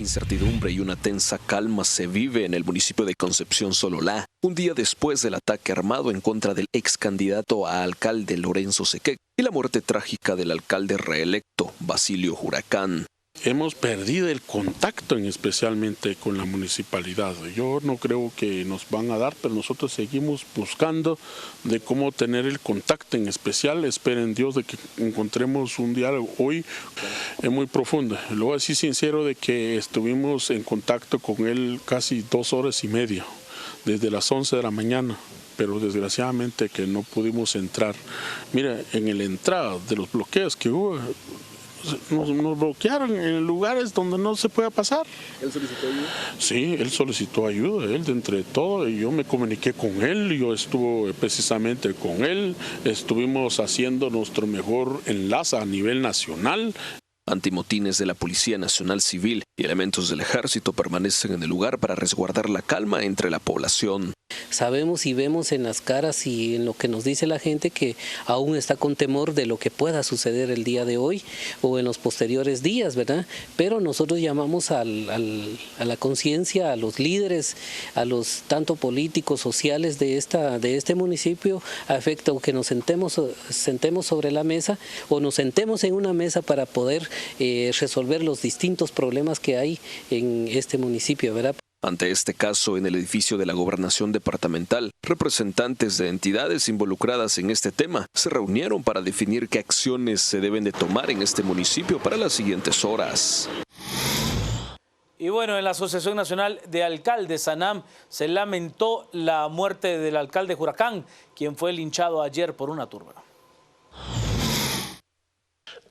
Incertidumbre y una tensa calma se vive en el municipio de Concepción Sololá, un día después del ataque armado en contra del ex candidato a alcalde Lorenzo Sequec y la muerte trágica del alcalde reelecto Basilio Huracán. Hemos perdido el contacto especialmente con la municipalidad. Yo no creo que nos van a dar, pero nosotros seguimos buscando de cómo tener el contacto en especial. Esperen Dios de que encontremos un diálogo hoy muy profundo. Lo voy a decir sincero de que estuvimos en contacto con él casi 2 horas y media, desde las 11 de la mañana. Pero desgraciadamente que no pudimos entrar. Mira, en la entrada de los bloqueos que hubo, nos bloquearon en lugares donde no se puede pasar. ¿Él solicitó ayuda? Sí, él solicitó ayuda, él de entre todo, y yo me comuniqué con él, yo estuve precisamente con él, estuvimos haciendo nuestro mejor enlace a nivel nacional. Antimotines de la Policía Nacional Civil y elementos del Ejército permanecen en el lugar para resguardar la calma entre la población. Sabemos y vemos en las caras y en lo que nos dice la gente que aún está con temor de lo que pueda suceder el día de hoy o en los posteriores días, ¿verdad? Pero nosotros llamamos a la conciencia, a los líderes, a los tanto políticos, sociales de este municipio, a efecto que nos sentemos sobre la mesa o nos sentemos en una mesa para poder resolver los distintos problemas que hay en este municipio, ¿verdad? Ante este caso, en el edificio de la Gobernación Departamental, representantes de entidades involucradas en este tema se reunieron para definir qué acciones se deben de tomar en este municipio para las siguientes horas. Y bueno, en la Asociación Nacional de Alcaldes, ANAM, se lamentó la muerte del alcalde Huracán, quien fue linchado ayer por una turba.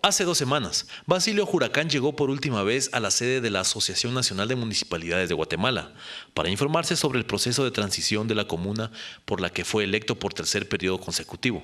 Hace 2 semanas, Basilio Huracán llegó por última vez a la sede de la Asociación Nacional de Municipalidades de Guatemala para informarse sobre el proceso de transición de la comuna por la que fue electo por 3er periodo consecutivo.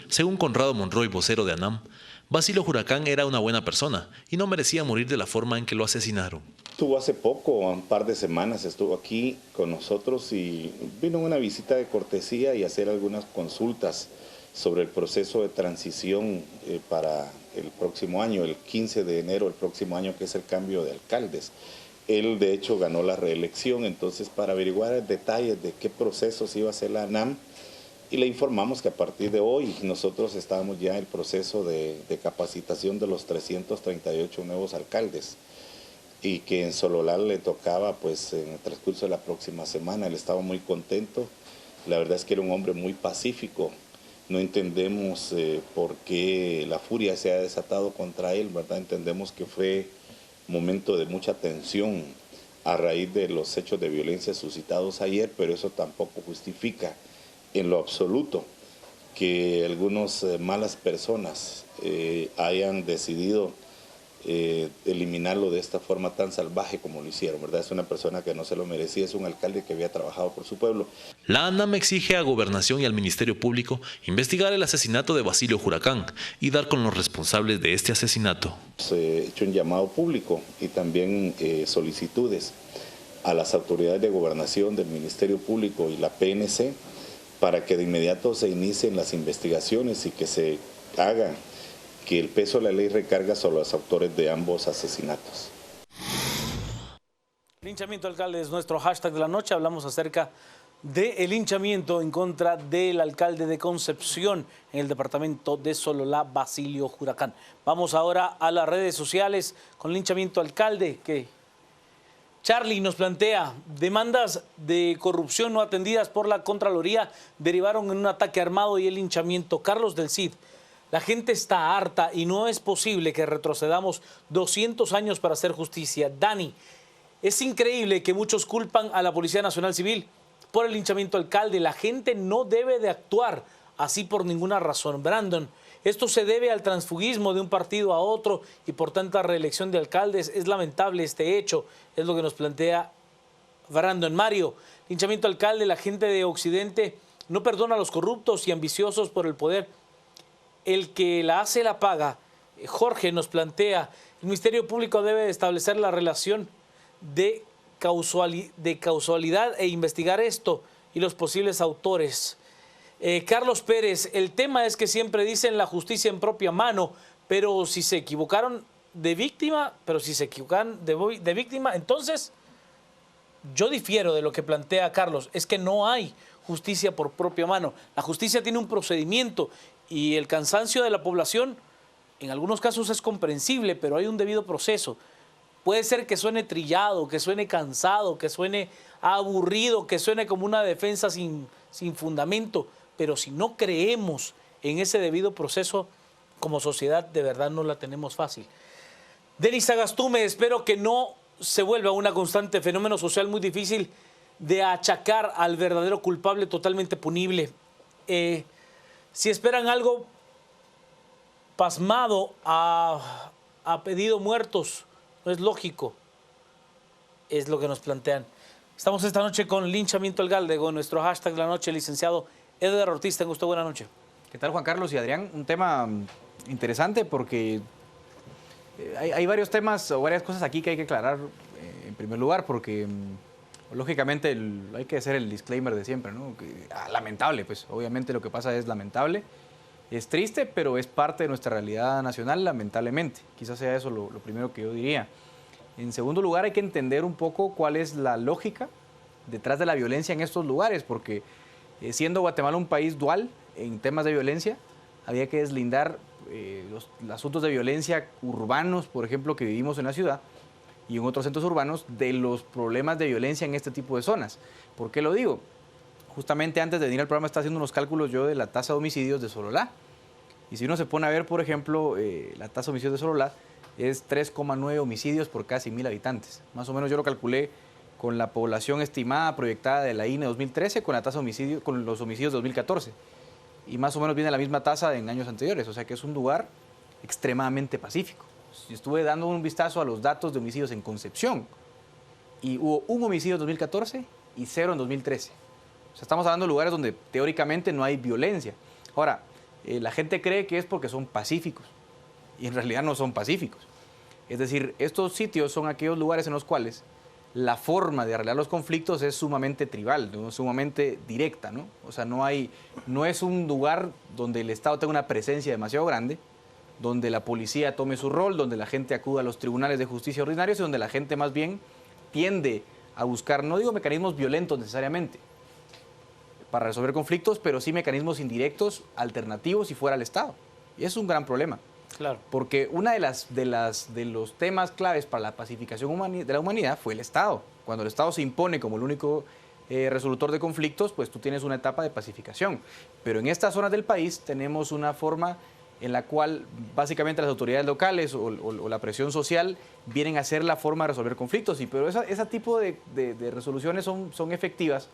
Según Conrado Monroy, vocero de ANAM, Basilio Huracán era una buena persona y no merecía morir de la forma en que lo asesinaron. Estuvo hace poco, un par de semanas, estuvo aquí con nosotros y vino una visita de cortesía y hacer algunas consultas sobre el proceso de transición para el próximo año, el 15 de enero del próximo año, que es el cambio de alcaldes. Él, de hecho, ganó la reelección, entonces para averiguar el detalle de qué procesos iba a hacer la ANAM, y le informamos que a partir de hoy nosotros estábamos ya en el proceso de capacitación de los 338 nuevos alcaldes, y que en Sololá le tocaba pues en el transcurso de la próxima semana. Él estaba muy contento, la verdad es que era un hombre muy pacífico. No entendemos por qué la furia se ha desatado contra él, ¿verdad? Entendemos que fue un momento de mucha tensión a raíz de los hechos de violencia suscitados ayer, pero eso tampoco justifica en lo absoluto que algunas malas personas hayan decidido eliminarlo de esta forma tan salvaje como lo hicieron, ¿verdad? Es una persona que no se lo merecía, es un alcalde que había trabajado por su pueblo. La ANAM exige a Gobernación y al Ministerio Público investigar el asesinato de Basilio Huracán y dar con los responsables de este asesinato. Se ha hecho un llamado público y también solicitudes a las autoridades de Gobernación, del Ministerio Público y la PNC para que de inmediato se inicien las investigaciones y que se hagan que el peso de la ley recarga sobre los autores de ambos asesinatos. Linchamiento alcalde es nuestro hashtag de la noche. Hablamos acerca del linchamiento en contra del alcalde de Concepción en el departamento de Sololá, Basilio Huracán. Vamos ahora a las redes sociales con linchamiento alcalde, que Charlie nos plantea: demandas de corrupción no atendidas por la Contraloría derivaron en un ataque armado y el linchamiento. Carlos del Cid: la gente está harta y no es posible que retrocedamos 200 años para hacer justicia. Dani: es increíble que muchos culpan a la Policía Nacional Civil por el linchamiento alcalde. La gente no debe de actuar así por ninguna razón. Brandon: esto se debe al transfugismo de un partido a otro y por tanta reelección de alcaldes. Es lamentable este hecho, es lo que nos plantea Brandon. Mario: linchamiento alcalde, la gente de Occidente no perdona a los corruptos y ambiciosos por el poder. El que la hace la paga. Jorge nos plantea: el Ministerio Público debe establecer la relación de causalidad e investigar esto y los posibles autores. Carlos Pérez: el tema es que siempre dicen la justicia en propia mano, pero si se equivocaron de víctima, pero si se equivocan de víctima, entonces yo difiero de lo que plantea Carlos. Es que no hay justicia por propia mano. La justicia tiene un procedimiento y el cansancio de la población en algunos casos es comprensible, pero hay un debido proceso. Puede ser que suene trillado, que suene cansado, que suene aburrido, que suene como una defensa sin fundamento, pero si no creemos en ese debido proceso, como sociedad de verdad no la tenemos fácil. Denis Sagastume, espero que no se vuelva una constante fenómeno social muy difícil de achacar al verdadero culpable totalmente punible. Si esperan algo pasmado ha pedido muertos, no es lógico, es lo que nos plantean. Estamos esta noche con linchamiento al Galde, con nuestro hashtag de la noche, licenciado Eder Ortiz. Tenga usted buena noche. ¿Qué tal, Juan Carlos y Adrián? Un tema interesante porque hay varios temas o varias cosas aquí que hay que aclarar en primer lugar, porque lógicamente hay que hacer el disclaimer de siempre, ¿no? Lamentable, pues obviamente lo que pasa es lamentable, es triste, pero es parte de nuestra realidad nacional, lamentablemente. Quizás sea eso lo primero que yo diría. En segundo lugar, hay que entender un poco cuál es la lógica detrás de la violencia en estos lugares, porque siendo Guatemala un país dual en temas de violencia, había que deslindar los asuntos de violencia urbanos, por ejemplo, que vivimos en la ciudad y en otros centros urbanos, de los problemas de violencia en este tipo de zonas. ¿Por qué lo digo? Justamente antes de venir al programa estaba haciendo unos cálculos yo de la tasa de homicidios de Sololá. Y si uno se pone a ver, por ejemplo, la tasa de homicidios de Sololá es 3,9 homicidios por cada 100.000 habitantes. Más o menos yo lo calculé con la población estimada proyectada de la INE 2013 con la tasa de homicidio, con los homicidios de 2014. Y más o menos viene la misma tasa en años anteriores. O sea que es un lugar extremadamente pacífico. Estuve dando un vistazo a los datos de homicidios en Concepción y hubo un homicidio en 2014 y 0 en 2013. O sea, estamos hablando de lugares donde teóricamente no hay violencia. Ahora, la gente cree que es porque son pacíficos y en realidad no son pacíficos. Es decir, estos sitios son aquellos lugares en los cuales la forma de arreglar los conflictos es sumamente tribal, ¿no? Sumamente directa, ¿no? O sea, no es un lugar donde el Estado tenga una presencia demasiado grande, donde la policía tome su rol, donde la gente acuda a los tribunales de justicia ordinarios y donde la gente más bien tiende a buscar, no digo mecanismos violentos necesariamente para resolver conflictos, pero sí mecanismos indirectos, alternativos y fuera del Estado. Y es un gran problema. Claro. Porque uno de los temas claves para la pacificación de la humanidad fue el Estado. Cuando el Estado se impone como el único resolutor de conflictos, pues tú tienes una etapa de pacificación. Pero en estas zonas del país tenemos una forma en la cual básicamente las autoridades locales o la presión social vienen a ser la forma de resolver conflictos. Pero ese tipo de resoluciones son efectivas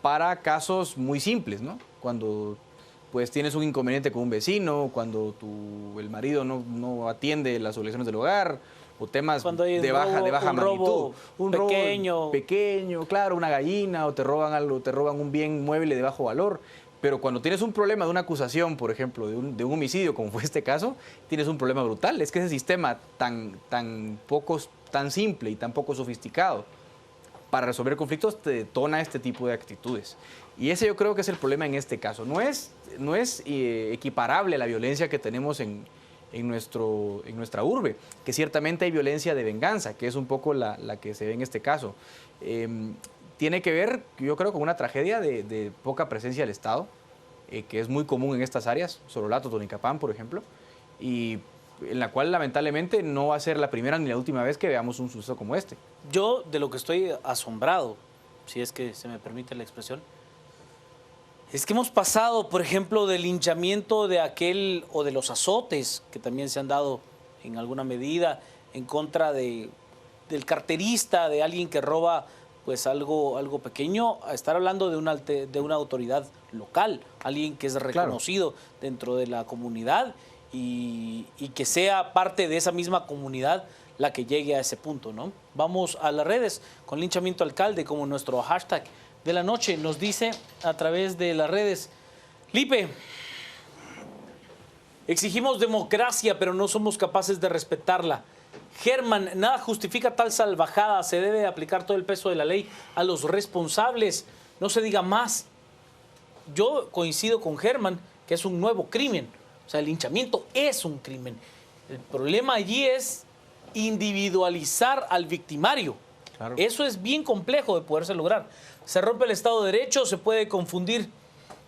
para casos muy simples, ¿no? Cuando pues tienes un inconveniente con un vecino, cuando el marido no atiende las obligaciones del hogar, o temas de baja magnitud. Un robo pequeño, claro, una gallina, o te roban algo, te roban un bien mueble de bajo valor. Pero cuando tienes un problema de una acusación, por ejemplo, de un homicidio, como fue este caso, tienes un problema brutal. Es que ese sistema tan simple y tan poco sofisticado para resolver conflictos te detona este tipo de actitudes. Y ese yo creo que es el problema en este caso. No es equiparable la violencia que tenemos en nuestra urbe, que ciertamente hay violencia de venganza, que es un poco la que se ve en este caso. Tiene que ver, yo creo, con una tragedia de poca presencia del Estado, que es muy común en estas áreas, Sololá, Totonicapán, por ejemplo, y en la cual lamentablemente no va a ser la primera ni la última vez que veamos un suceso como este. Yo de lo que estoy asombrado, si es que se me permite la expresión, es que hemos pasado, por ejemplo, del linchamiento de aquel o de los azotes que también se han dado en alguna medida en contra del carterista, de alguien que roba pues algo pequeño, a estar hablando de una autoridad local, alguien que es reconocido dentro de la comunidad y que sea parte de esa misma comunidad la que llegue a ese punto, ¿no? Vamos a las redes con linchamiento alcalde como nuestro hashtag de la noche. Nos dice a través de las redes, Lipe, exigimos democracia, pero no somos capaces de respetarla. Germán, nada justifica tal salvajada, se debe aplicar todo el peso de la ley a los responsables, no se diga más. Yo coincido con Germán que es un nuevo crimen, o sea, el linchamiento es un crimen. El problema allí es individualizar al victimario. Claro. Eso es bien complejo de poderse lograr. Se rompe el Estado de Derecho, se puede confundir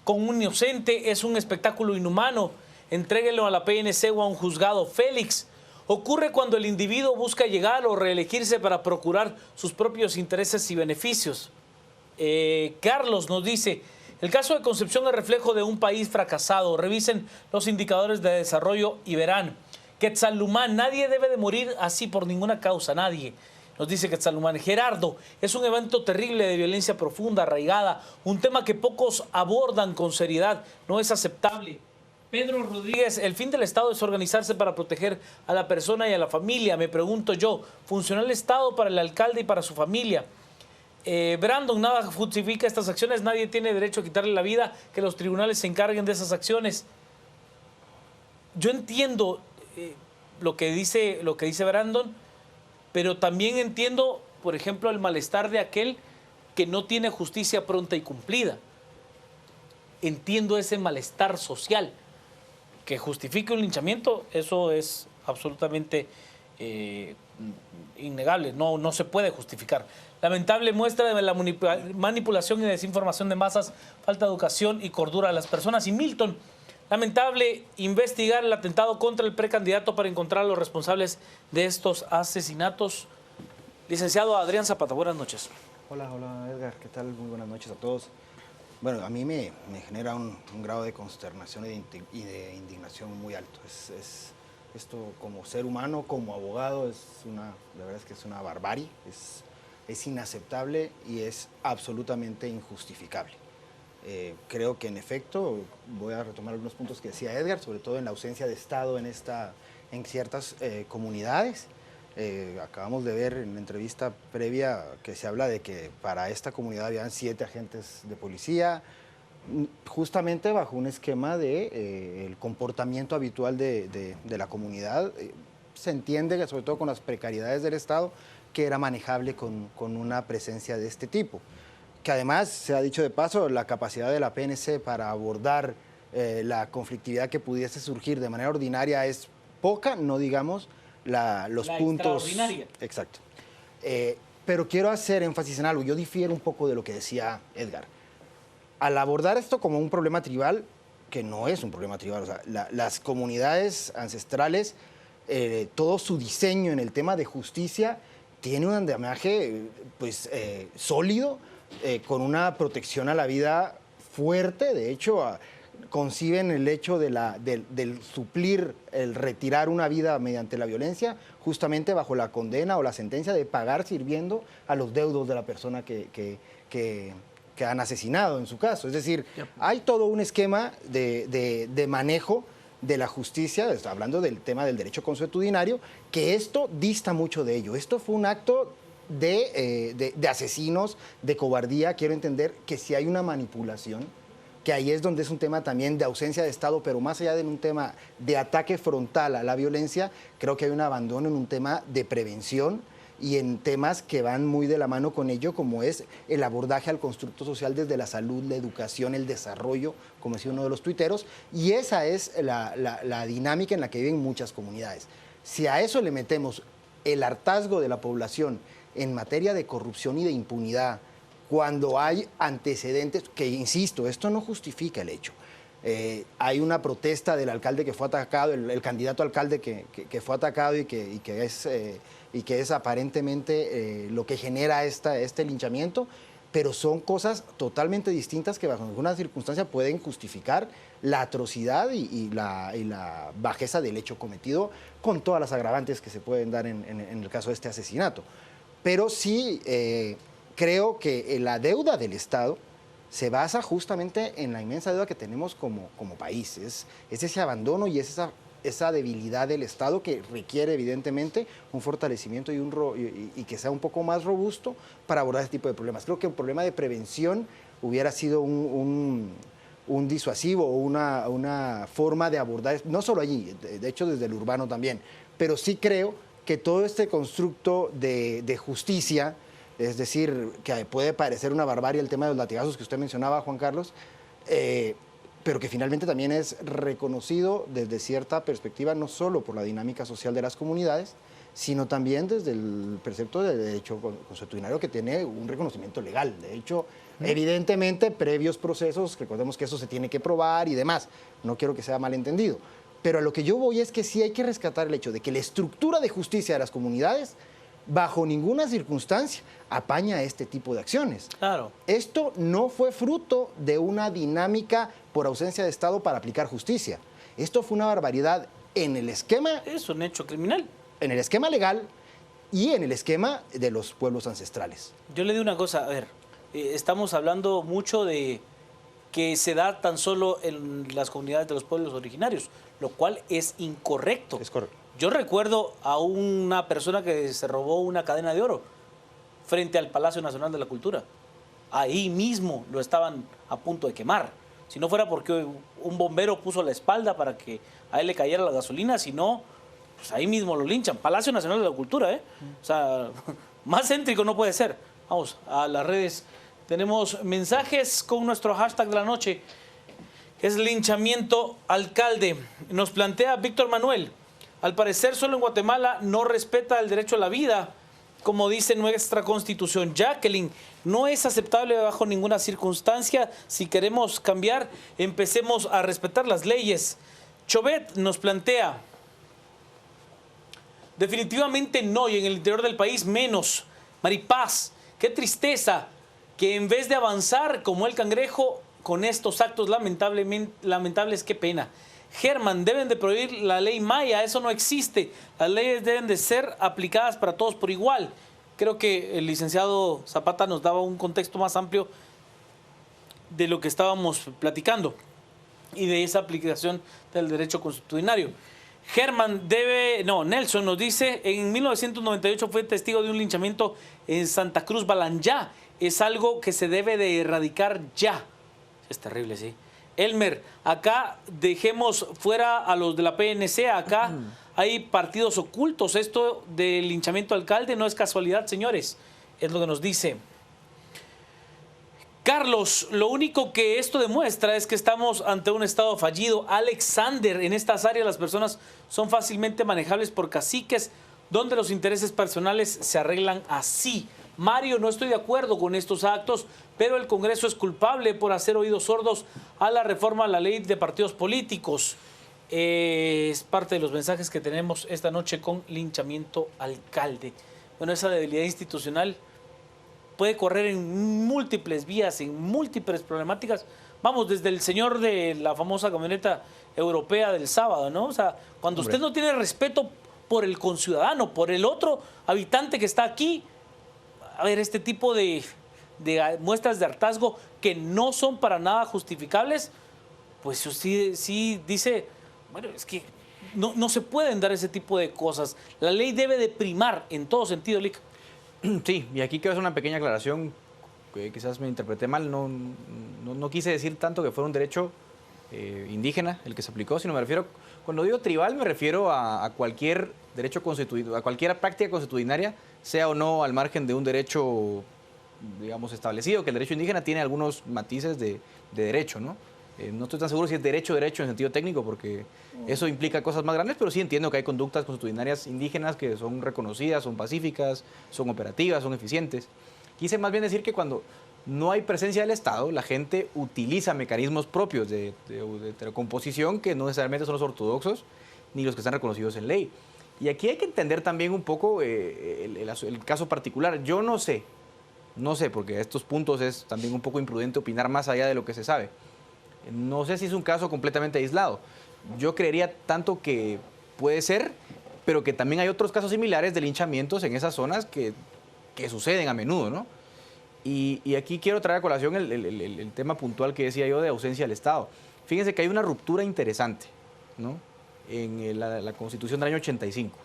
con un inocente, es un espectáculo inhumano. Entréguenlo a la PNC o a un juzgado. Félix, ocurre cuando el individuo busca llegar o reelegirse para procurar sus propios intereses y beneficios. Carlos nos dice, el caso de Concepción es reflejo de un país fracasado. Revisen los indicadores de desarrollo y verán. Quetzalumán, nadie debe de morir así por ninguna causa, nadie. Nos dice Quetzalumán. Gerardo, es un evento terrible de violencia profunda, arraigada, un tema que pocos abordan con seriedad, no es aceptable. Pedro Rodríguez, el fin del Estado es organizarse para proteger a la persona y a la familia. Me pregunto yo, ¿funcionó el Estado para el alcalde y para su familia? Brandon, nada justifica estas acciones, nadie tiene derecho a quitarle la vida, que los tribunales se encarguen de esas acciones. Yo entiendo lo que dice Brandon, pero también entiendo, por ejemplo, el malestar de aquel que no tiene justicia pronta y cumplida. Entiendo ese malestar social. Que justifique un linchamiento, eso es absolutamente innegable, no se puede justificar. Lamentable muestra de la manipulación y desinformación de masas, falta de educación y cordura de las personas. Y Milton, lamentable investigar el atentado contra el precandidato para encontrar a los responsables de estos asesinatos. Licenciado Adrián Zapata, buenas noches. Hola Edgar, ¿qué tal? Muy buenas noches a todos. Bueno, a mí me genera un grado de consternación y de indignación muy alto. Esto como ser humano, como abogado, la verdad es que es una barbarie, es inaceptable y es absolutamente injustificable. Creo que en efecto, voy a retomar algunos puntos que decía Edgar, sobre todo en la ausencia de Estado en ciertas comunidades. Acabamos de ver en la entrevista previa que se habla de que para esta comunidad habían 7 agentes de policía, justamente bajo un esquema de el comportamiento habitual de la comunidad. Se entiende que sobre todo con las precariedades del Estado, que era manejable con una presencia de este tipo. Que además, se ha dicho de paso, la capacidad de la PNC para abordar la conflictividad que pudiese surgir de manera ordinaria es poca, no digamos los puntos. Extraordinaria. Exacto. Pero quiero hacer énfasis en algo. Yo difiero un poco de lo que decía Edgar. Al abordar esto como un problema tribal, que no es un problema tribal, o sea, las comunidades ancestrales, todo su diseño en el tema de justicia tiene un andamiaje sólido, con una protección a la vida fuerte. De hecho, conciben el hecho del suplir, el retirar una vida mediante la violencia, justamente bajo la condena o la sentencia de pagar sirviendo a los deudos de la persona que han asesinado en su caso. Es decir, hay todo un esquema de manejo de la justicia, hablando del tema del derecho consuetudinario, que esto dista mucho de ello. Esto fue un acto de asesinos, de cobardía. Quiero entender que si hay una manipulación, que ahí es donde es un tema también de ausencia de Estado, pero más allá de un tema de ataque frontal a la violencia, creo que hay un abandono en un tema de prevención y en temas que van muy de la mano con ello, como es el abordaje al constructo social desde la salud, la educación, el desarrollo, como decía uno de los tuiteros, y esa es la dinámica en la que viven muchas comunidades. Si a eso le metemos el hartazgo de la población en materia de corrupción y de impunidad, cuando hay antecedentes, que insisto, esto no justifica el hecho. Hay una protesta del alcalde que fue atacado, el candidato alcalde que fue atacado y que es aparentemente lo que genera este linchamiento, pero son cosas totalmente distintas que bajo ninguna circunstancia pueden justificar la atrocidad y la bajeza del hecho cometido, con todas las agravantes que se pueden dar en el caso de este asesinato. Pero sí creo que la deuda del Estado se basa justamente en la inmensa deuda que tenemos como país. Es ese abandono y es esa debilidad del Estado que requiere evidentemente un fortalecimiento y que sea un poco más robusto para abordar este tipo de problemas. Creo que un problema de prevención hubiera sido un disuasivo o una forma de abordar, no solo allí, de hecho desde el urbano también, pero sí creo que todo este constructo de justicia, es decir, que puede parecer una barbarie el tema de los latigazos que usted mencionaba, Juan Carlos, pero que finalmente también es reconocido desde cierta perspectiva, no solo por la dinámica social de las comunidades, sino también desde el precepto de derecho consuetudinario, que tiene un reconocimiento legal. De hecho, evidentemente, previos procesos, recordemos que eso se tiene que probar y demás, no quiero que sea malentendido, pero a lo que yo voy es que sí hay que rescatar el hecho de que la estructura de justicia de las comunidades bajo ninguna circunstancia apaña este tipo de acciones. Claro. Esto no fue fruto de una dinámica por ausencia de Estado para aplicar justicia. Esto fue una barbaridad en el esquema, Es un hecho criminal. en el esquema legal y en el esquema de los pueblos ancestrales. Yo le digo una cosa, a ver, estamos hablando mucho de que se da tan solo en las comunidades de los pueblos originarios, lo cual es incorrecto. Es correcto. Yo recuerdo a una persona que se robó una cadena de oro frente al Palacio Nacional de la Cultura. Ahí mismo lo estaban a punto de quemar. Si no fuera porque un bombero puso la espalda para que a él le cayera la gasolina, si no, pues ahí mismo lo linchan. Palacio Nacional de la Cultura, ¿eh? O sea, más céntrico no puede ser. Vamos a las redes. Tenemos mensajes con nuestro hashtag de la noche. Es linchamiento alcalde. Nos plantea Víctor Manuel. Al parecer solo en Guatemala no respeta el derecho a la vida, como dice nuestra Constitución. Jacqueline, no es aceptable bajo ninguna circunstancia. Si queremos cambiar, empecemos a respetar las leyes. Chobet nos plantea, definitivamente no, y en el interior del país menos. Maripaz, qué tristeza que en vez de avanzar como el cangrejo con estos actos lamentables, qué pena. Germán, deben de prohibir la ley Maya, eso no existe. Las leyes deben de ser aplicadas para todos por igual. Creo que el licenciado Zapata nos daba un contexto más amplio de lo que estábamos platicando y de esa aplicación del derecho consuetudinario. Germán Nelson nos dice, en 1998 fue testigo de un linchamiento en Santa Cruz Balanyá. Es algo que se debe de erradicar ya. Es terrible, sí. Elmer, acá dejemos fuera a los de la PNC, acá hay partidos ocultos. Esto del linchamiento al alcalde no es casualidad, señores. Es lo que nos dice Carlos. Lo único que esto demuestra es que estamos ante un estado fallido. Alexander, en estas áreas las personas son fácilmente manejables por caciques, donde los intereses personales se arreglan así. Mario, no estoy de acuerdo con estos actos, pero el Congreso es culpable por hacer oídos sordos a la reforma a la ley de partidos políticos. Es parte de los mensajes que tenemos esta noche con linchamiento alcalde. Bueno, esa debilidad institucional puede correr en múltiples vías, en múltiples problemáticas. Vamos, desde el señor de la famosa camioneta europea del sábado, ¿no? O sea, cuando usted no tiene respeto por el conciudadano, por el otro habitante que está aquí, a ver, este tipo de muestras de hartazgo que no son para nada justificables, pues sí dice, bueno, es que no se pueden dar ese tipo de cosas. La ley debe de primar en todo sentido, Lic. Sí, y aquí quiero hacer una pequeña aclaración, que quizás me interpreté mal, no quise decir tanto que fuera un derecho indígena el que se aplicó, sino me refiero, cuando digo tribal me refiero a cualquier derecho constituido, a cualquier práctica consuetudinaria, sea o no al margen de un derecho, digamos, establecido, que el derecho indígena tiene algunos matices de derecho, ¿no? No estoy tan seguro si es derecho en sentido técnico, porque eso implica cosas más grandes, pero sí entiendo que hay conductas consuetudinarias indígenas que son reconocidas, son pacíficas, son operativas, son eficientes. Quise más bien decir que cuando no hay presencia del Estado, la gente utiliza mecanismos propios de composición que no necesariamente son los ortodoxos ni los que están reconocidos en ley. Y aquí hay que entender también un poco el caso particular. Yo no sé, porque a estos puntos es también un poco imprudente opinar más allá de lo que se sabe. No sé si es un caso completamente aislado. Yo creería tanto que puede ser, pero que también hay otros casos similares de linchamientos en esas zonas que suceden a menudo, ¿no? Y aquí quiero traer a colación el tema puntual que decía yo de ausencia del Estado. Fíjense que hay una ruptura interesante, ¿no? En la Constitución del año 85.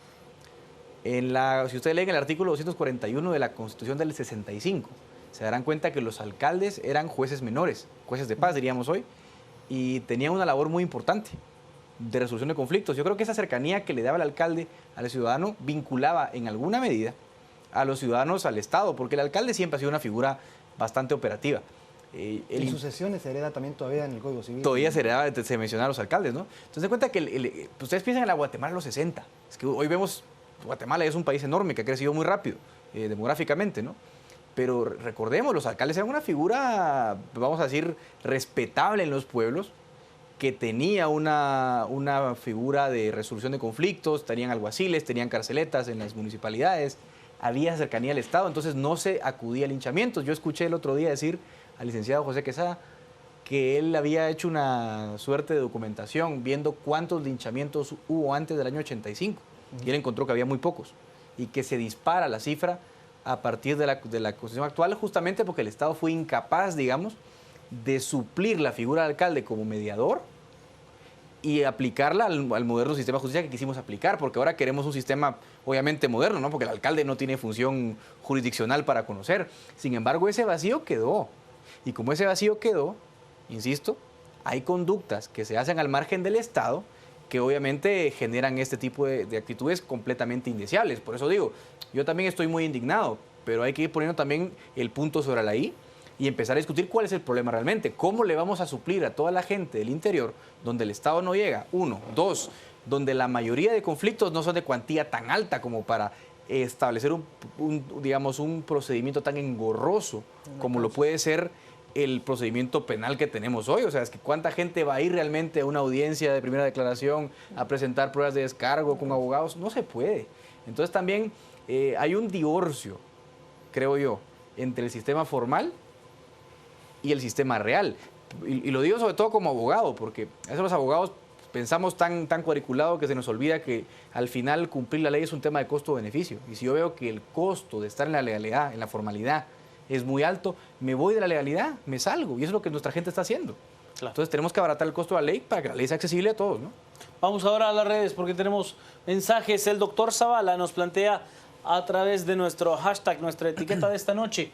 Si ustedes leen el artículo 241 de la Constitución del 65, se darán cuenta que los alcaldes eran jueces menores, jueces de paz, diríamos hoy, y tenían una labor muy importante de resolución de conflictos. Yo creo que esa cercanía que le daba el alcalde al ciudadano vinculaba en alguna medida a los ciudadanos al Estado, porque el alcalde siempre ha sido una figura bastante operativa. En sucesiones se hereda también todavía en el Código Civil. Todavía se menciona a los alcaldes, ¿no? Entonces, se cuenta que ustedes piensan en la Guatemala de los 60. Es que hoy vemos, Guatemala es un país enorme que ha crecido muy rápido, demográficamente, ¿no? Pero recordemos, los alcaldes eran una figura, vamos a decir, respetable en los pueblos, que tenía una figura de resolución de conflictos, tenían alguaciles, tenían carceletas en las municipalidades, había cercanía al Estado, entonces no se acudía a linchamientos. Yo escuché el otro día decir al licenciado José Quesada que él había hecho una suerte de documentación viendo cuántos linchamientos hubo antes del año 85 y él encontró que había muy pocos y que se dispara la cifra a partir de la Constitución actual justamente porque el Estado fue incapaz, digamos, de suplir la figura del alcalde como mediador y aplicarla al moderno sistema de justicia que quisimos aplicar, porque ahora queremos un sistema obviamente moderno, ¿no? Porque el alcalde no tiene función jurisdiccional para conocer. Sin embargo, ese vacío quedó. Y como ese vacío quedó, insisto, hay conductas que se hacen al margen del Estado que obviamente generan este tipo de actitudes completamente indeseables. Por eso digo, yo también estoy muy indignado, pero hay que ir poniendo también el punto sobre la I y empezar a discutir cuál es el problema realmente. ¿Cómo le vamos a suplir a toda la gente del interior donde el Estado no llega? 1, 2, donde la mayoría de conflictos no son de cuantía tan alta como para establecer un procedimiento tan engorroso como lo puede ser el procedimiento penal que tenemos hoy. O sea, es que cuánta gente va a ir realmente a una audiencia de primera declaración a presentar pruebas de descargo con abogados. No se puede. Entonces también hay un divorcio, creo yo, entre el sistema formal y el sistema real. Y lo digo sobre todo como abogado, porque a veces los abogados pensamos tan cuadriculado que se nos olvida que al final cumplir la ley es un tema de costo-beneficio. Y si yo veo que el costo de estar en la legalidad, en la formalidad, es muy alto, me voy de la legalidad, me salgo. Y eso es lo que nuestra gente está haciendo. Claro. Entonces tenemos que abaratar el costo de la ley para que la ley sea accesible a todos, ¿no? Vamos ahora a las redes porque tenemos mensajes. El doctor Zavala nos plantea a través de nuestro hashtag, nuestra etiqueta de esta noche: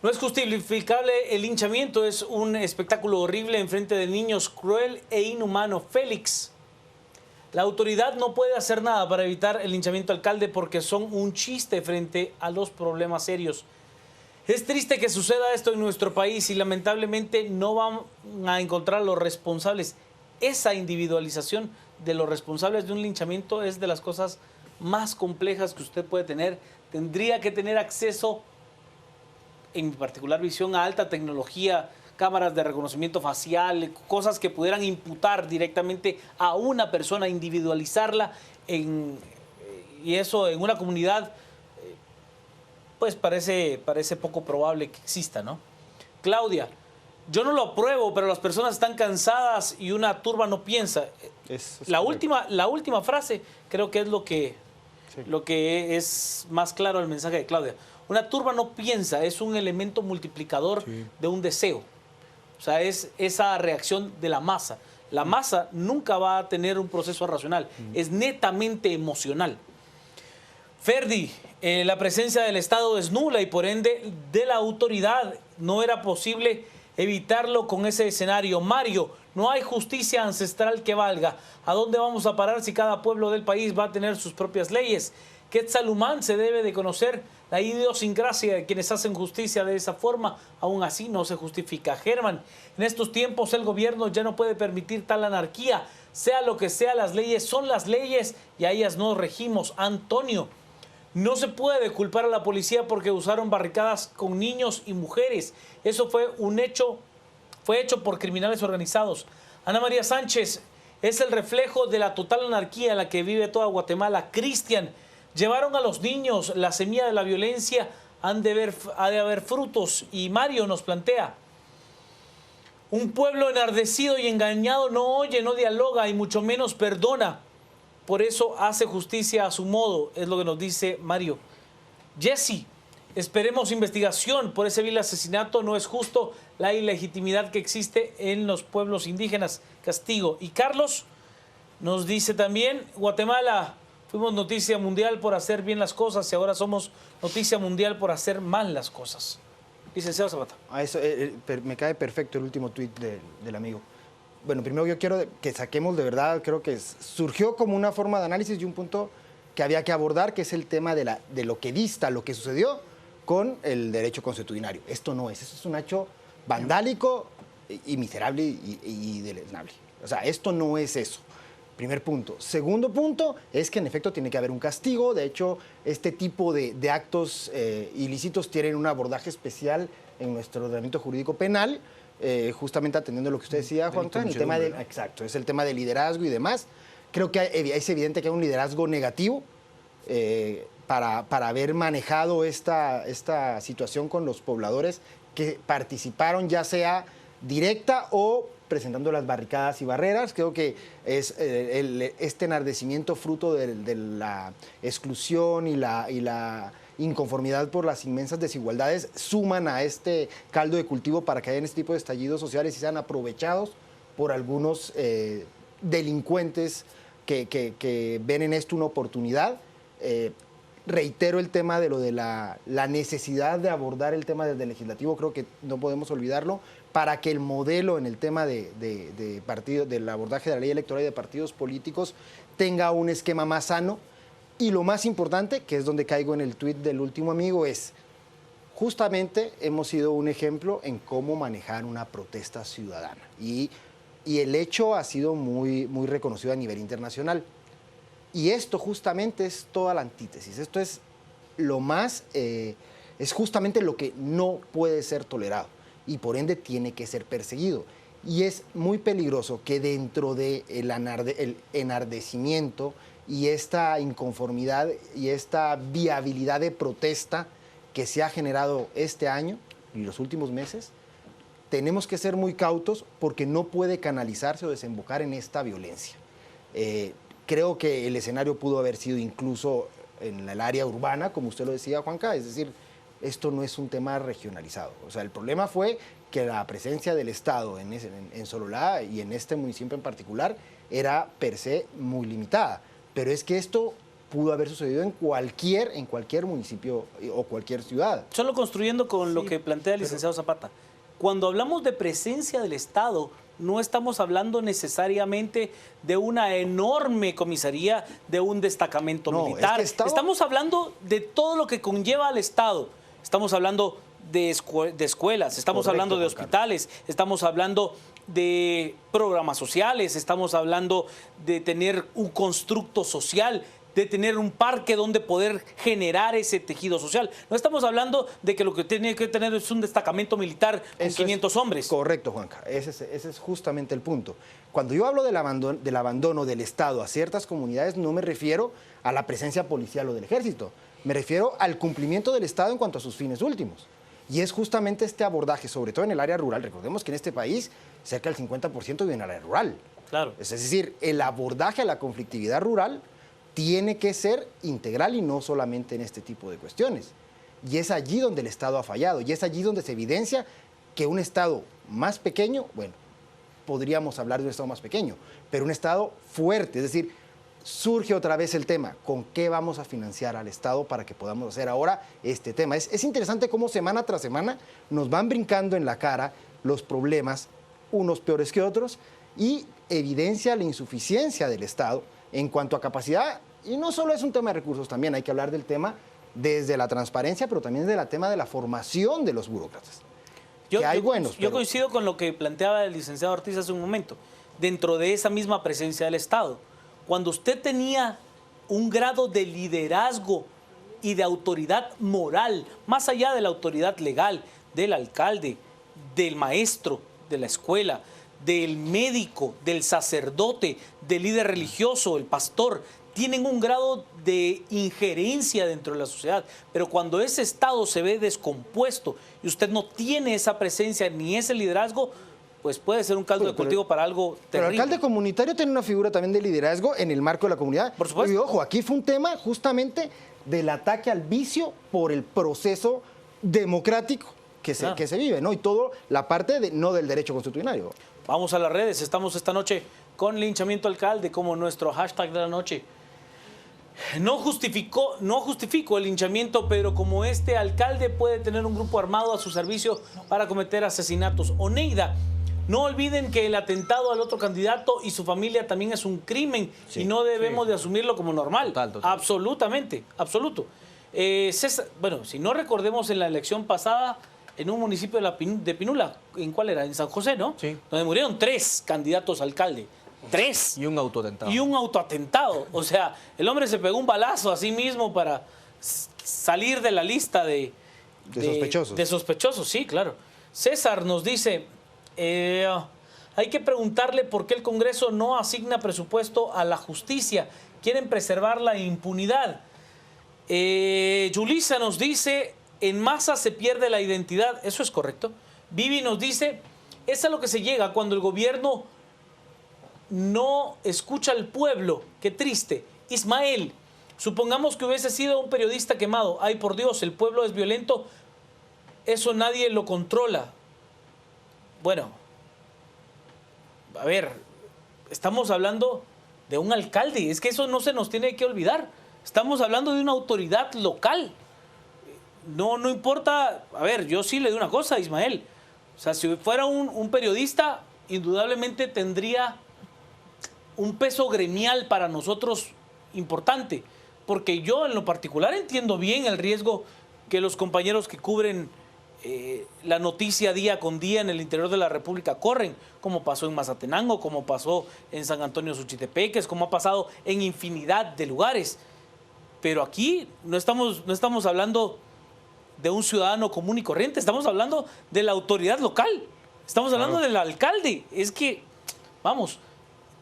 no es justificable el linchamiento, es un espectáculo horrible en frente de niños, cruel e inhumano. Félix: la autoridad no puede hacer nada para evitar el linchamiento al alcalde porque son un chiste frente a los problemas serios. Es triste que suceda esto en nuestro país y lamentablemente no van a encontrar los responsables. Esa individualización de los responsables de un linchamiento es de las cosas más complejas que usted puede tener. Tendría que tener acceso, en mi particular visión, a alta tecnología, cámaras de reconocimiento facial, cosas que pudieran imputar directamente a una persona, individualizarla, y eso en una comunidad, pues parece poco probable que exista, ¿no? Claudia: yo no lo apruebo, pero las personas están cansadas y una turba no piensa. La última frase creo que es lo que es más claro el mensaje de Claudia. Una turba no piensa, es un elemento multiplicador de un deseo. O sea, es esa reacción de la masa. La masa nunca va a tener un proceso racional, es netamente emocional. Ferdi: la presencia del Estado es nula y por ende de la autoridad. No era posible evitarlo con ese escenario. Mario: no hay justicia ancestral que valga. ¿A dónde vamos a parar si cada pueblo del país va a tener sus propias leyes? Quetzalhumán: se debe de conocer la idiosincrasia de quienes hacen justicia de esa forma. Aún así no se justifica. Germán: en estos tiempos el gobierno ya no puede permitir tal anarquía. Sea lo que sea, las leyes son las leyes y a ellas nos regimos. Antonio: no se puede culpar a la policía porque usaron barricadas con niños y mujeres. Eso fue hecho por criminales organizados. Ana María Sánchez: es el reflejo de la total anarquía en la que vive toda Guatemala. Cristian: llevaron a los niños, la semilla de la violencia, ha de haber frutos. Y Mario nos plantea: un pueblo enardecido y engañado no oye, no dialoga y mucho menos perdona. Por eso hace justicia a su modo, es lo que nos dice Mario. Jesse: esperemos investigación por ese vil asesinato, no es justo la ilegitimidad que existe en los pueblos indígenas. Castigo. Y Carlos nos dice también: Guatemala, fuimos noticia mundial por hacer bien las cosas y ahora somos noticia mundial por hacer mal las cosas. Licenciado Zapata. A eso me cae perfecto el último tuit del amigo. Bueno, primero yo quiero que saquemos de verdad, creo que surgió como una forma de análisis y un punto que había que abordar, que es el tema de lo que dista, lo que sucedió con el derecho consuetudinario. Esto no es, eso es un hecho vandálico y miserable y deleznable. O sea, esto no es eso. Primer punto. Segundo punto es que en efecto tiene que haber un castigo. De hecho, este tipo de actos ilícitos tienen un abordaje especial en nuestro ordenamiento jurídico penal, justamente atendiendo lo que usted decía, Juan Carlos, el tema del, exacto, es el tema del liderazgo y demás. Creo que es evidente que hay un liderazgo negativo para haber manejado esta situación con los pobladores que participaron, ya sea directa o presentando las barricadas y barreras. Creo que es este enardecimiento fruto de la exclusión y la inconformidad por las inmensas desigualdades suman a este caldo de cultivo para que haya este tipo de estallidos sociales y sean aprovechados por algunos delincuentes que ven en esto una oportunidad. Reitero el tema de la necesidad de abordar el tema desde el legislativo, creo que no podemos olvidarlo, para que el modelo en el tema del abordaje de la ley electoral y de partidos políticos tenga un esquema más sano. Y lo más importante, que es donde caigo en el tuit del último amigo, es justamente hemos sido un ejemplo en cómo manejar una protesta ciudadana. Y el hecho ha sido muy, muy reconocido a nivel internacional. Y esto justamente es toda la antítesis. Esto es lo más, es justamente lo que no puede ser tolerado y por ende tiene que ser perseguido. Y es muy peligroso que dentro del enardecimiento y esta inconformidad y esta viabilidad de protesta que se ha generado este año y los últimos meses, tenemos que ser muy cautos porque no puede canalizarse o desembocar en esta violencia. Creo que el escenario pudo haber sido incluso en el área urbana, como usted lo decía, Juanca, es decir, esto no es un tema regionalizado. O sea, el problema fue que la presencia del Estado en Sololá y en este municipio en particular era per se muy limitada. Pero es que esto pudo haber sucedido en cualquier municipio o cualquier ciudad. Solo construyendo con lo que plantea el licenciado Zapata. Cuando hablamos de presencia del Estado, no estamos hablando necesariamente de una enorme comisaría, de un destacamento militar. Es que estamos hablando de todo lo que conlleva al Estado. Estamos hablando de escuelas, estamos hablando de hospitales, estamos hablando de programas sociales, estamos hablando de tener un constructo social, de tener un parque donde poder generar ese tejido social. No estamos hablando de que lo que tiene que tener es un destacamento militar con 500 hombres. Correcto, Juanca. Ese es justamente el punto. Cuando yo hablo del abandono del Estado a ciertas comunidades, no me refiero a la presencia policial o del ejército. Me refiero al cumplimiento del Estado en cuanto a sus fines últimos. Y es justamente este abordaje, sobre todo en el área rural. Recordemos que en este país cerca del 50% vive en el área rural. Claro. Es decir, el abordaje a la conflictividad rural tiene que ser integral y no solamente en este tipo de cuestiones. Y es allí donde el Estado ha fallado, y es allí donde se evidencia que un Estado más pequeño, bueno, podríamos hablar de un Estado más pequeño, pero un Estado fuerte, es decir, surge otra vez el tema, ¿con qué vamos a financiar al Estado para que podamos hacer ahora este tema? Es interesante cómo semana tras semana nos van brincando en la cara los problemas, unos peores que otros, y evidencia la insuficiencia del Estado en cuanto a capacidad, y no solo es un tema de recursos, también hay que hablar del tema desde la transparencia, pero también del tema de la formación de los burócratas. Yo coincido con lo que planteaba el licenciado Ortiz hace un momento, dentro de esa misma presencia del Estado. Cuando usted tenía un grado de liderazgo y de autoridad moral, más allá de la autoridad legal, del alcalde, del maestro de la escuela, del médico, del sacerdote, del líder religioso, el pastor, tienen un grado de injerencia dentro de la sociedad. Pero cuando ese Estado se ve descompuesto y usted no tiene esa presencia ni ese liderazgo, pues puede ser un caldo de cultivo para algo terrible. Pero el alcalde comunitario tiene una figura también de liderazgo en el marco de la comunidad. Por supuesto. Y ojo, aquí fue un tema justamente del ataque al vicio por el proceso democrático que se vive, ¿no? Y todo la parte no del derecho constitucional. Vamos a las redes. Estamos esta noche con linchamiento alcalde como nuestro hashtag de la noche. No justifico el linchamiento, pero como este alcalde puede tener un grupo armado a su servicio para cometer asesinatos. Oneida, no olviden que el atentado al otro candidato y su familia también es un crimen y no debemos de asumirlo como normal. Total. Absolutamente, absoluto. César, bueno, si no recordemos en la elección pasada, en un municipio de Pinula. ¿En cuál era? En San José, ¿no? Sí. Donde murieron 3 candidatos a alcalde. 3. Y un autoatentado. Y un autoatentado. O sea, el hombre se pegó un balazo a sí mismo para salir de la lista de sospechosos. De sospechosos, sí, claro. César nos dice, hay que preguntarle por qué el Congreso no asigna presupuesto a la justicia. Quieren preservar la impunidad. Yulisa nos dice, en masa se pierde la identidad. Eso es correcto. Vivi nos dice, es a lo que se llega cuando el gobierno no escucha al pueblo. Qué triste. Ismael, supongamos que hubiese sido un periodista quemado. Ay, por Dios, el pueblo es violento. Eso nadie lo controla. Bueno, a ver, estamos hablando de un alcalde. Es que eso no se nos tiene que olvidar. Estamos hablando de una autoridad local. No importa. A ver, yo sí le digo una cosa, Ismael. O sea, si fuera un periodista, indudablemente tendría un peso gremial para nosotros importante, porque yo en lo particular entiendo bien el riesgo que los compañeros que cubren la noticia día con día en el interior de la República corren, como pasó en Mazatenango, como pasó en San Antonio Suchitepeques, como ha pasado en infinidad de lugares. Pero aquí no estamos hablando de un ciudadano común y corriente, estamos hablando de la autoridad local, estamos hablando del alcalde. Es que, vamos,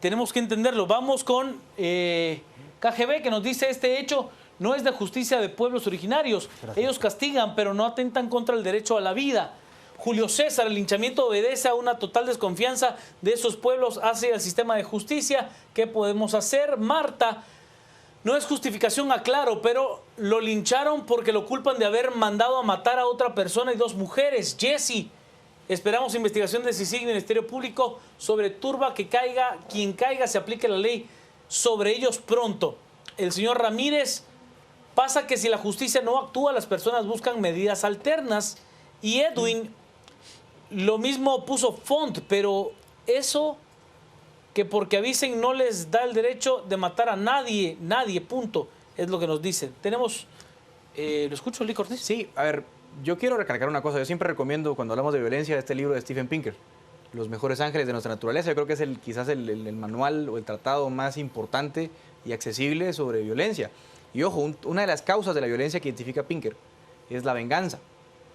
tenemos que entenderlo. Vamos con KGB, que nos dice, este hecho no es de justicia de pueblos originarios. Ellos castigan, pero no atentan contra el derecho a la vida. Julio César, el linchamiento obedece a una total desconfianza de esos pueblos hacia el sistema de justicia. ¿Qué podemos hacer? Marta, no es justificación, aclaro, pero lo lincharon porque lo culpan de haber mandado a matar a otra persona y 2 mujeres. Jesse, esperamos investigación de CICIG, Ministerio Público, sobre Turba, que caiga, quien caiga, se aplique la ley sobre ellos pronto. El señor Ramírez, pasa que si la justicia no actúa, las personas buscan medidas alternas. Y Edwin, lo mismo puso Font, pero eso que porque avisen no les da el derecho de matar a nadie, punto, es lo que nos dicen. Tenemos, ¿lo escucho, Lee Cortés? Sí, a ver, yo quiero recalcar una cosa. Yo siempre recomiendo, cuando hablamos de violencia, este libro de Steven Pinker, Los mejores ángeles de nuestra naturaleza. Yo creo que es quizás el manual o el tratado más importante y accesible sobre violencia. Y ojo, una de las causas de la violencia que identifica Pinker es la venganza,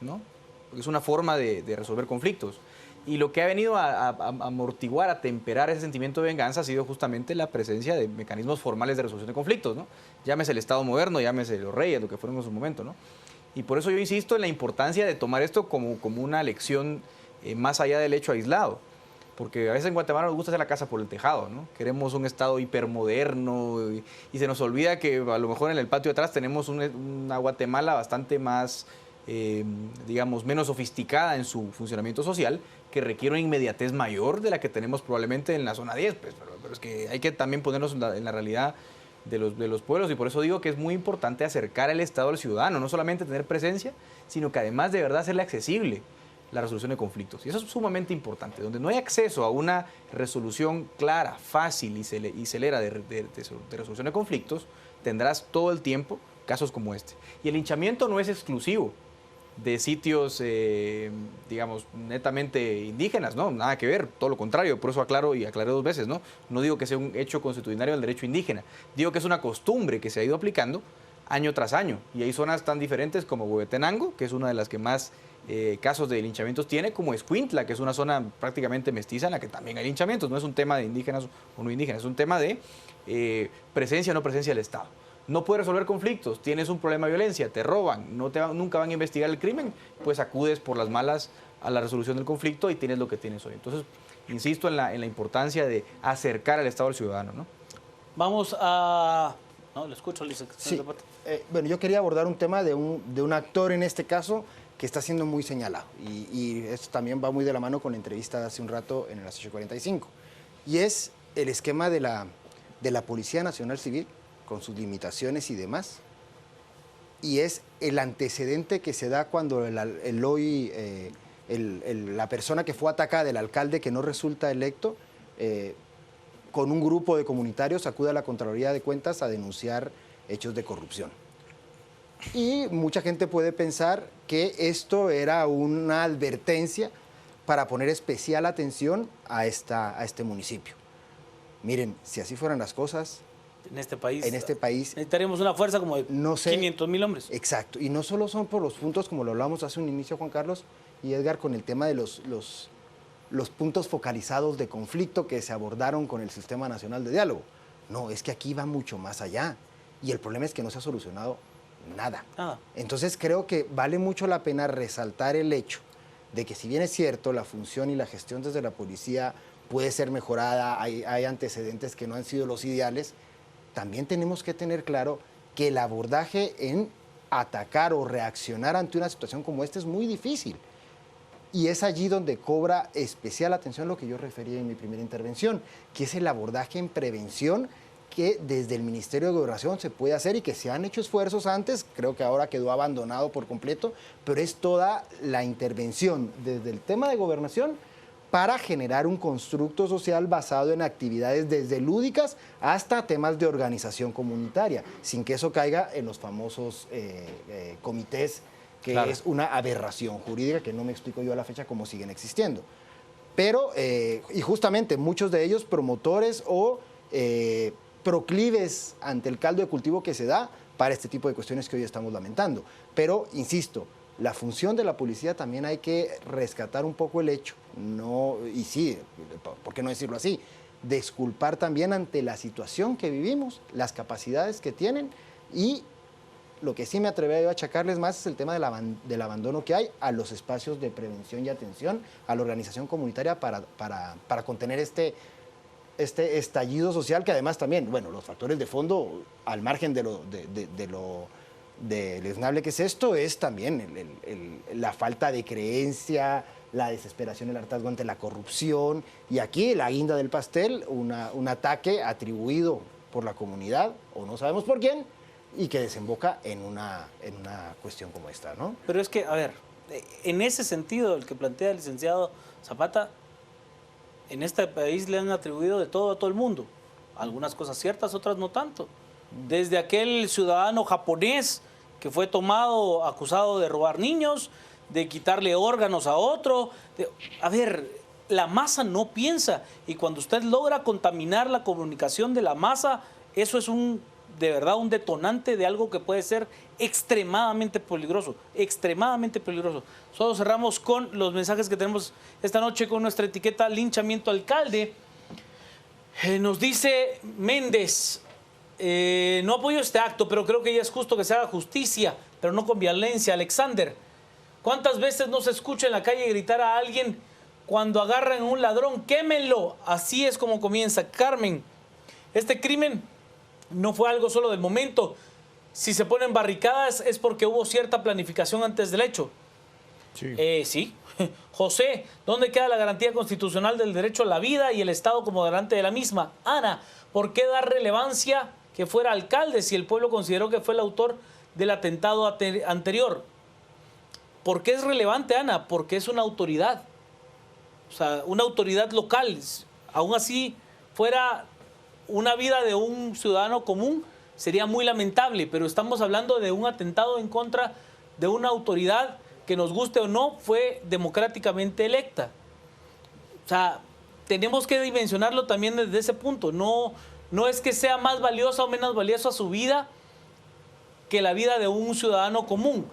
¿no? Porque es una forma de resolver conflictos. Y lo que ha venido a amortiguar, a temperar ese sentimiento de venganza ha sido justamente la presencia de mecanismos formales de resolución de conflictos, ¿no? Llámese el Estado moderno, llámese los reyes, lo que fueron en su momento, ¿no? Y por eso yo insisto en la importancia de tomar esto como una lección más allá del hecho aislado. Porque a veces en Guatemala nos gusta hacer la casa por el tejado, ¿no? Queremos un Estado hipermoderno y se nos olvida que a lo mejor en el patio de atrás tenemos una Guatemala bastante más, digamos, menos sofisticada en su funcionamiento social, que requiere una inmediatez mayor de la que tenemos probablemente en la zona 10. Pues, pero es que hay que también ponernos en la realidad de los pueblos, y por eso digo que es muy importante acercar el Estado al ciudadano, no solamente tener presencia, sino que además de verdad hacerle accesible la resolución de conflictos. Y eso es sumamente importante. Donde no hay acceso a una resolución clara, fácil y celera de resolución de conflictos, tendrás todo el tiempo casos como este. Y el linchamiento no es exclusivo de sitios, digamos, netamente indígenas, ¿no? Nada que ver, todo lo contrario. Por eso aclaro y aclaré 2 veces, ¿no? No digo que sea un hecho constitucionario del derecho indígena. Digo que es una costumbre que se ha ido aplicando año tras año. Y hay zonas tan diferentes como Huehuetenango, que es una de las que más casos de linchamientos tiene, como Escuintla, que es una zona prácticamente mestiza en la que también hay linchamientos. No es un tema de indígenas o no indígenas, es un tema de presencia o no presencia del Estado. No puedes resolver conflictos, tienes un problema de violencia, te roban, nunca van a investigar el crimen, pues acudes por las malas a la resolución del conflicto y tienes lo que tienes hoy. Entonces, insisto en la importancia de acercar al Estado al ciudadano, ¿no? Vamos a... No, lo escucho, Lisa. Sí. Bueno, yo quería abordar un tema de un actor en este caso que está siendo muy señalado. Y esto también va muy de la mano con la entrevista de hace un rato en el 8:45. Y es el esquema de la Policía Nacional Civil, con sus limitaciones y demás. Y es el antecedente que se da cuando la persona que fue atacada, el alcalde que no resulta electo, con un grupo de comunitarios acude a la Contraloría de Cuentas a denunciar hechos de corrupción. Y mucha gente puede pensar que esto era una advertencia para poner especial atención a este municipio. Miren, si así fueran las cosas, En este país necesitaríamos una fuerza como de no sé, 500,000 hombres. Exacto, y no solo son por los puntos, como lo hablamos hace un inicio, Juan Carlos y Edgar, con el tema de los puntos focalizados de conflicto que se abordaron con el Sistema Nacional de Diálogo. No, es que aquí va mucho más allá, y el problema es que no se ha solucionado nada. Entonces creo que vale mucho la pena resaltar el hecho de que, si bien es cierto, la función y la gestión desde la policía puede ser mejorada, hay antecedentes que no han sido los ideales, también tenemos que tener claro que el abordaje en atacar o reaccionar ante una situación como esta es muy difícil. Y es allí donde cobra especial atención lo que yo refería en mi primera intervención, que es el abordaje en prevención que desde el Ministerio de Gobernación se puede hacer y que se han hecho esfuerzos antes, creo que ahora quedó abandonado por completo, pero es toda la intervención desde el tema de gobernación para generar un constructo social basado en actividades desde lúdicas hasta temas de organización comunitaria, sin que eso caiga en los famosos comités, que claro, es una aberración jurídica que no me explico yo a la fecha cómo siguen existiendo. Pero, y justamente muchos de ellos promotores o proclives ante el caldo de cultivo que se da para este tipo de cuestiones que hoy estamos lamentando. Pero, insisto, la función de la policía también hay que rescatar un poco el hecho, y sí, ¿por qué no decirlo así? Disculpar también ante la situación que vivimos, las capacidades que tienen, y lo que sí me atrevería a achacarles más es el tema del abandono que hay a los espacios de prevención y atención, a la organización comunitaria para contener este estallido social, que además también, bueno, los factores de fondo, al margen de lo deleznable que es esto, es también la falta de creencia, la desesperación, el hartazgo ante la corrupción, y aquí la guinda del pastel, un ataque atribuido por la comunidad, o no sabemos por quién, y que desemboca en una cuestión como esta, ¿no? Pero es que, a ver, en ese sentido, el que plantea el licenciado Zapata, en este país le han atribuido de todo a todo el mundo. Algunas cosas ciertas, otras no tanto. Desde aquel ciudadano japonés que fue tomado, acusado de robar niños, de quitarle órganos a otro. A ver, la masa no piensa, y cuando usted logra contaminar la comunicación de la masa, eso es de verdad un detonante de algo que puede ser extremadamente peligroso, extremadamente peligroso. Solo cerramos con los mensajes que tenemos esta noche con nuestra etiqueta linchamiento alcalde. Nos dice Méndez: no apoyo este acto, pero creo que ya es justo que se haga justicia, pero no con violencia. Alexander: ¿cuántas veces no se escucha en la calle gritar a alguien cuando agarran a un ladrón? ¡Quémenlo! Así es como comienza. Carmen: este crimen no fue algo solo del momento. Si se ponen barricadas es porque hubo cierta planificación antes del hecho. Sí. Sí. José: ¿dónde queda la garantía constitucional del derecho a la vida y el Estado como garante de la misma? Ana: ¿por qué dar relevancia que fuera alcalde si el pueblo consideró que fue el autor del atentado anterior? ¿Por qué es relevante, Ana? Porque es una autoridad. O sea, una autoridad local. Aún así fuera una vida de un ciudadano común, sería muy lamentable, pero estamos hablando de un atentado en contra de una autoridad que, nos guste o no, fue democráticamente electa. O sea, tenemos que dimensionarlo también desde ese punto. No es que sea más valiosa o menos valiosa su vida que la vida de un ciudadano común.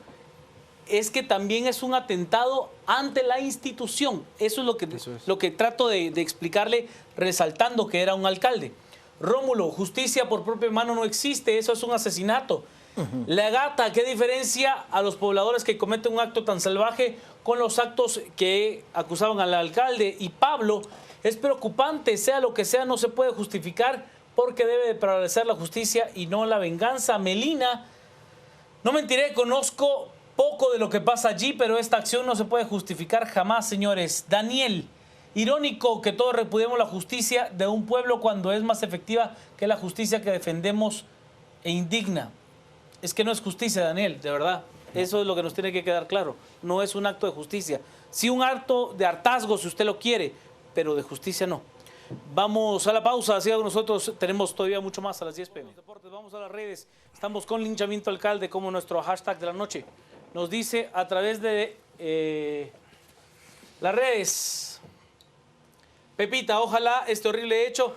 Es que también es un atentado ante la institución. Eso es lo que trato de explicarle, resaltando que era un alcalde. Rómulo: justicia por propia mano no existe, eso es un asesinato. La Gata: ¿qué diferencia a los pobladores que cometen un acto tan salvaje con los actos que acusaban al alcalde? Y Pablo: es preocupante, sea lo que sea, no se puede justificar porque debe de prevalecer la justicia y no la venganza. Melina: no mentiré, conozco poco de lo que pasa allí, pero esta acción no se puede justificar jamás, señores. Daniel: irónico que todos repudiemos la justicia de un pueblo cuando es más efectiva que la justicia que defendemos e indigna. Es que no es justicia, Daniel, de verdad. Eso es lo que nos tiene que quedar claro. No es un acto de justicia. Sí, un acto de hartazgo, si usted lo quiere, pero de justicia no. Vamos a la pausa, así con nosotros tenemos todavía mucho más a las 10 p.m. Vamos a las redes, estamos con linchamiento alcalde como nuestro hashtag de la noche. Nos dice a través de las redes, Pepita, ojalá este horrible hecho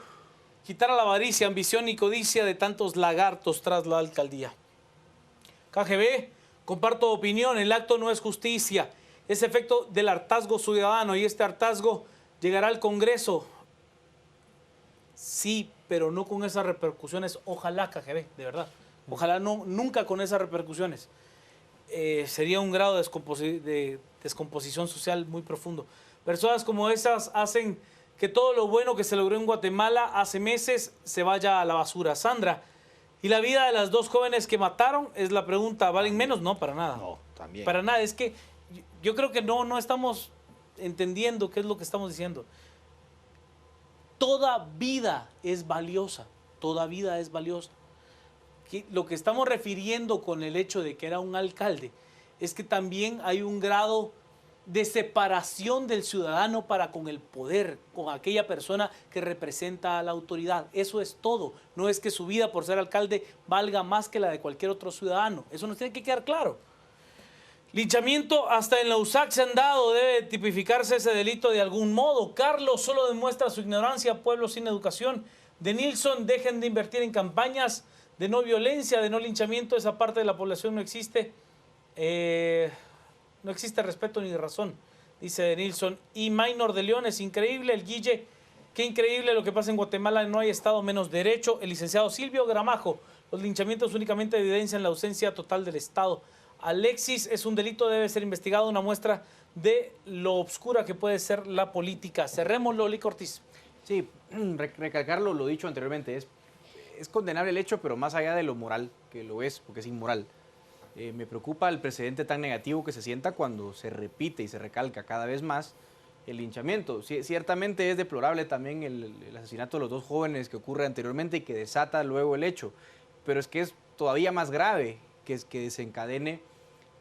quitara la avaricia, ambición y codicia de tantos lagartos tras la alcaldía. KGB, comparto opinión, el acto no es justicia, es efecto del hartazgo ciudadano y este hartazgo llegará al Congreso. Sí, pero no con esas repercusiones. Ojalá, KGB, de verdad. Ojalá nunca con esas repercusiones. Sería un grado de descomposición social muy profundo. Personas como esas hacen que todo lo bueno que se logró en Guatemala hace meses se vaya a la basura. Sandra, ¿y la vida de las dos jóvenes que mataron? Es la pregunta. ¿Valen menos? No, para nada. No, también. Para nada. Es que yo creo que no estamos entendiendo qué es lo que estamos diciendo. Toda vida es valiosa. Toda vida es valiosa. Lo que estamos refiriendo con el hecho de que era un alcalde es que también hay un grado de separación del ciudadano para con el poder, con aquella persona que representa a la autoridad. Eso es todo. No es que su vida por ser alcalde valga más que la de cualquier otro ciudadano. Eso nos tiene que quedar claro. Linchamiento hasta en la USAC se han dado, debe tipificarse ese delito de algún modo. Carlos solo demuestra su ignorancia, pueblo sin educación. De Nilsson, dejen de invertir en campañas de no violencia, de no linchamiento, esa parte de la población no existe. No existe respeto ni razón, dice de Nilsson. Y Maynor de León, es increíble, el Guille, qué increíble lo que pasa en Guatemala, no hay Estado menos derecho. El licenciado Silvio Gramajo, los linchamientos únicamente evidencian la ausencia total del Estado. Alexis, es un delito, debe ser investigado, una muestra de lo obscura que puede ser la política. Cerrémoslo, Lico Ortiz. Sí, recalcarlo, lo dicho anteriormente, es condenable el hecho, pero más allá de lo moral, que lo es, porque es inmoral. Me preocupa el precedente tan negativo que se sienta cuando se repite y se recalca cada vez más el linchamiento. Ciertamente es deplorable también el asesinato de los dos jóvenes que ocurre anteriormente y que desata luego el hecho, pero es que es todavía más grave que desencadene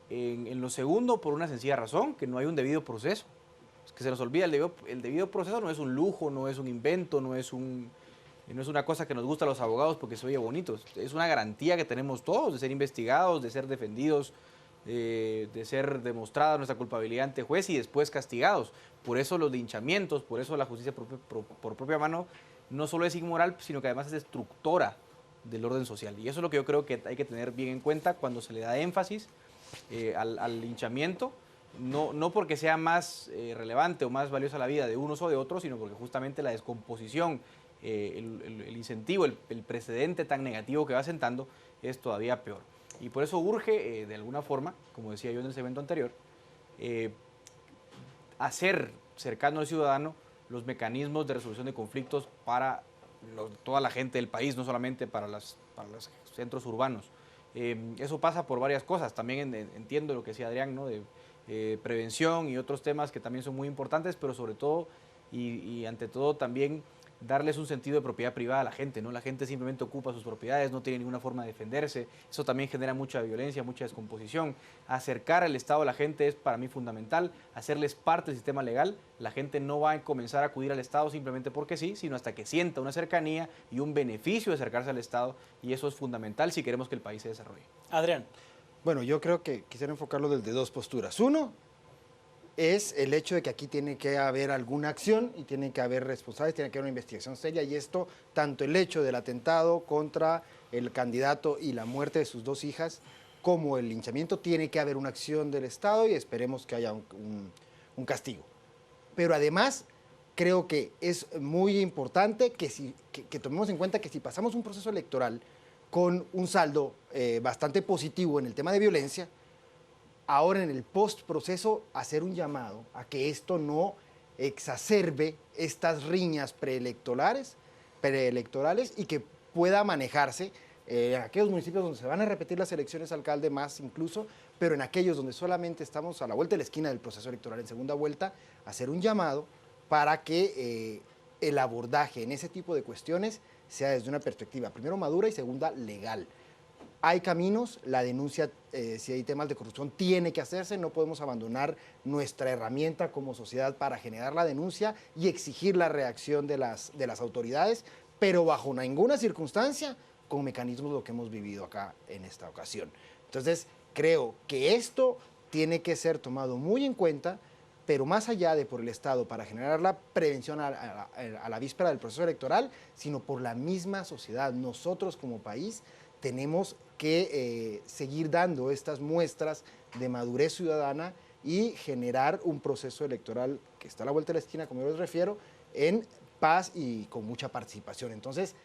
en lo segundo por una sencilla razón, que no hay un debido proceso. Es que se nos olvida, el debido proceso no es un lujo, no es un invento, no es una cosa que nos gusta a los abogados porque se oye bonito. Es una garantía que tenemos todos de ser investigados, de ser defendidos, de ser demostrada nuestra culpabilidad ante juez y después castigados. Por eso los linchamientos, por eso la justicia por propia mano no solo es inmoral, sino que además es destructora del orden social. Y eso es lo que yo creo que hay que tener bien en cuenta cuando se le da énfasis al linchamiento, no porque sea más relevante o más valiosa la vida de unos o de otros, sino porque justamente la descomposición, el incentivo, el precedente tan negativo que va sentando es todavía peor. Y por eso urge, de alguna forma, como decía yo en el segmento anterior, hacer cercano al ciudadano los mecanismos de resolución de conflictos para toda la gente del país, no solamente para los centros urbanos. Eso pasa por varias cosas. También entiendo lo que decía Adrián, ¿no? De prevención y otros temas que también son muy importantes, pero sobre todo y ante todo también darles un sentido de propiedad privada a la gente, ¿no? La gente simplemente ocupa sus propiedades, no tiene ninguna forma de defenderse. Eso también genera mucha violencia, mucha descomposición. Acercar al Estado a la gente es para mí fundamental, hacerles parte del sistema legal. La gente no va a comenzar a acudir al Estado simplemente porque sí, sino hasta que sienta una cercanía y un beneficio de acercarse al Estado, y eso es fundamental si queremos que el país se desarrolle. Adrián. Bueno, yo creo que quisiera enfocarlo desde dos posturas. Uno es el hecho de que aquí tiene que haber alguna acción y tiene que haber responsables, tiene que haber una investigación seria, y esto, tanto el hecho del atentado contra el candidato y la muerte de sus dos hijas, como el linchamiento, tiene que haber una acción del Estado y esperemos que haya un castigo. Pero además, creo que es muy importante que tomemos en cuenta que si pasamos un proceso electoral con un saldo bastante positivo en el tema de violencia, ahora en el post-proceso hacer un llamado a que esto no exacerbe estas riñas preelectorales y que pueda manejarse en aquellos municipios donde se van a repetir las elecciones alcalde más incluso, pero en aquellos donde solamente estamos a la vuelta de la esquina del proceso electoral en segunda vuelta, hacer un llamado para que el abordaje en ese tipo de cuestiones sea desde una perspectiva, primero madura y segunda legal. hay caminos, la denuncia, si hay temas de corrupción, tiene que hacerse, no podemos abandonar nuestra herramienta como sociedad para generar la denuncia y exigir la reacción de las autoridades, pero bajo ninguna circunstancia con mecanismos de lo que hemos vivido acá en esta ocasión. Entonces, creo que esto tiene que ser tomado muy en cuenta, pero más allá de por el Estado para generar la prevención a la víspera del proceso electoral, sino por la misma sociedad. Nosotros como país tenemos que seguir dando estas muestras de madurez ciudadana y generar un proceso electoral que está a la vuelta de la esquina, como yo les refiero, en paz y con mucha participación. Entonces,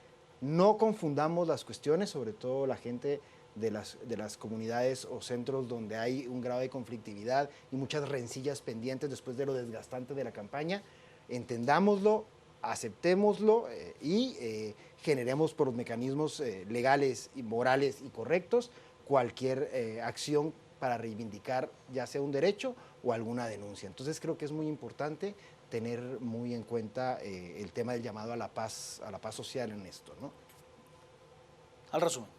no confundamos las cuestiones, sobre todo la gente de las comunidades o centros donde hay un grado de conflictividad y muchas rencillas pendientes después de lo desgastante de la campaña. Entendámoslo, aceptémoslo y generemos por los mecanismos legales y morales y correctos cualquier acción para reivindicar ya sea un derecho o alguna denuncia. Entonces creo que es muy importante tener muy en cuenta el tema del llamado a la paz social en esto, ¿no? Al resumen.